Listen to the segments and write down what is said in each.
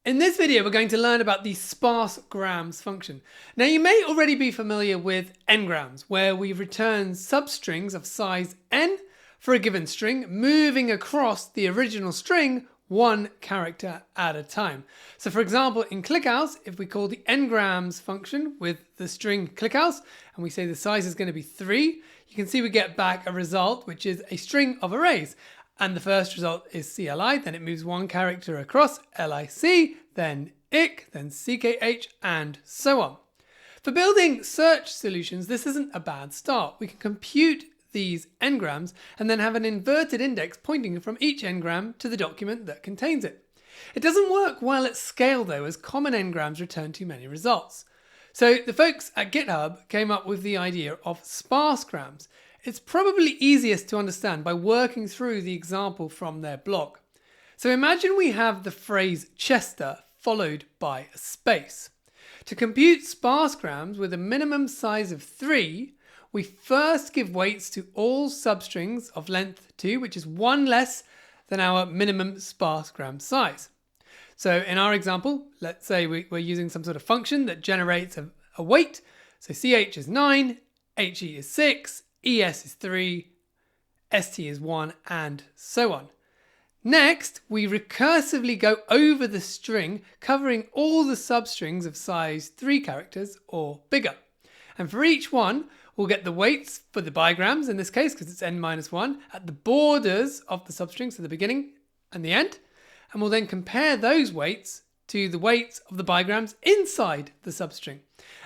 In this video, we're going to learn about the SparseGrams function. Now, you may already be familiar with nGrams, where we return substrings of size n for a given string, moving across the original string one character at a time. So for example, in ClickHouse, if we call the nGrams function with the string ClickHouse, and we say the size is going to be 3, you can see we get back a result, which is a string of arrays. And the first result is CLI, then it moves one character across, LIC, then IC, then CKH, and so on. For building search solutions, this isn't a bad start. We can compute these ngrams and then have an inverted index pointing from each ngram to the document that contains it. It doesn't work well at scale though, as common ngrams return too many results. So the folks at GitHub came up with the idea of SparseGrams. It's probably easiest to understand by working through the example from their blog. So imagine we have the phrase Chester followed by a space. To compute SparseGrams with a minimum size of 3, we first give weights to all substrings of length 2, which is 1 less than our minimum SparseGram size. So in our example, let's say we're using some sort of function that generates a weight. So CH is 9, HE is 6, ES is 3, ST is 1, and so on. Next, we recursively go over the string, covering all the substrings of size 3 characters or bigger. And for each one, we'll get the weights for the bigrams, in this case, because it's n-1, at the borders of the substring, so the beginning and the end. And we'll then compare those weights to the weights of the bigrams inside the substring.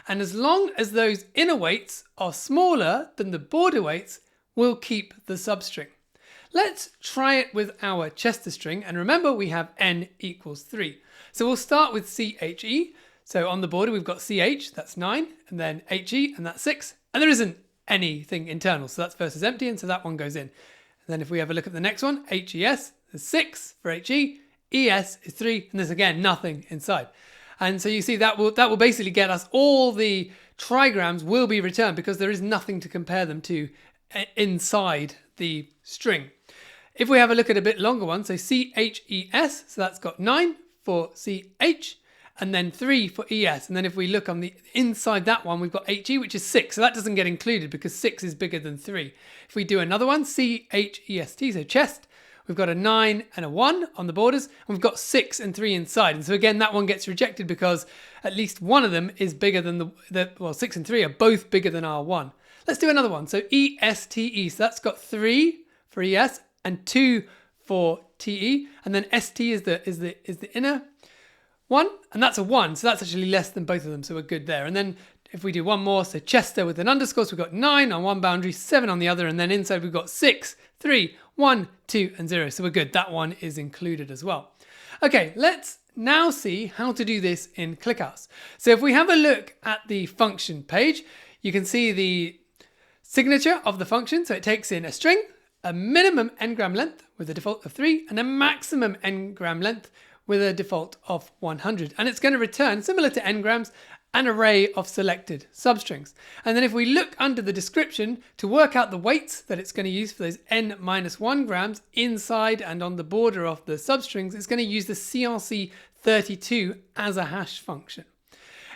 And as long as those inner weights are smaller than the border weights, we'll keep the substring. Let's try it with our Chester string, and remember we have n equals 3. So we'll start with CHE. So on the border we've got CH, that's 9, and then HE, and that's 6. And there isn't anything internal, so that's versus empty, and so that one goes in. And then if we have a look at the next one, HES, there's 6 for HE, ES is 3, and there's again nothing inside. And so you see that will basically get us all the trigrams will be returned because there is nothing to compare them to inside the string. If we have a look at a bit longer one, so CHES, so that's got 9 for CH, and then 3 for ES. And then if we look on the inside that one, we've got HE, which is 6. So that doesn't get included because 6 is bigger than 3. If we do another one, CHEST, so chest, we've got a 9 and a 1 on the borders, and we've got 6 and 3 inside. And so again, that one gets rejected because at least one of them is bigger than well, 6 and 3 are both bigger than our 1. Let's do another one. So ESTE, so that's got 3 for ES and 2 for TE, and then ST is the inner one, and that's a 1, so that's actually less than both of them, so we're good there. And then if we do one more, so Chester with an underscore, so we've got 9 on one boundary, 7 on the other, and then inside we've got 6, 3, 1, 2, and 0, so we're good. That one is included as well. Okay, let's now see how to do this in ClickHouse. So if we have a look at the function page, you can see the signature of the function, so it takes in a string, a minimum ngram length with a default of 3, and a maximum ngram length with a default of 100. And it's going to return, similar to ngrams, an array of selected substrings. And then if we look under the description to work out the weights that it's going to use for those n-1 grams inside and on the border of the substrings, it's going to use the CRC32 as a hash function.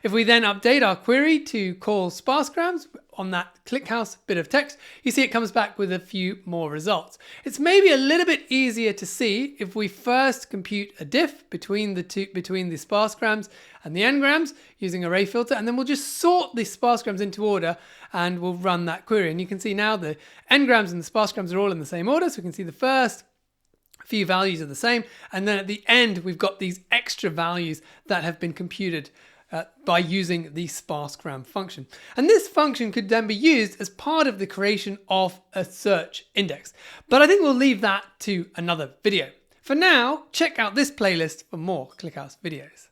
If we then update our query to call SparseGrams on that ClickHouse bit of text, you see it comes back with a few more results. It's maybe a little bit easier to see if we first compute a diff between the SparseGrams and the ngrams using array filter, and then we'll just sort the SparseGrams into order and we'll run that query. And you can see now the ngrams and the SparseGrams are all in the same order, so we can see the first few values are the same, and then at the end we've got these extra values that have been computed by using the SparseGram function. And this function could then be used as part of the creation of a search index. But I think we'll leave that to another video. For now, check out this playlist for more ClickHouse videos.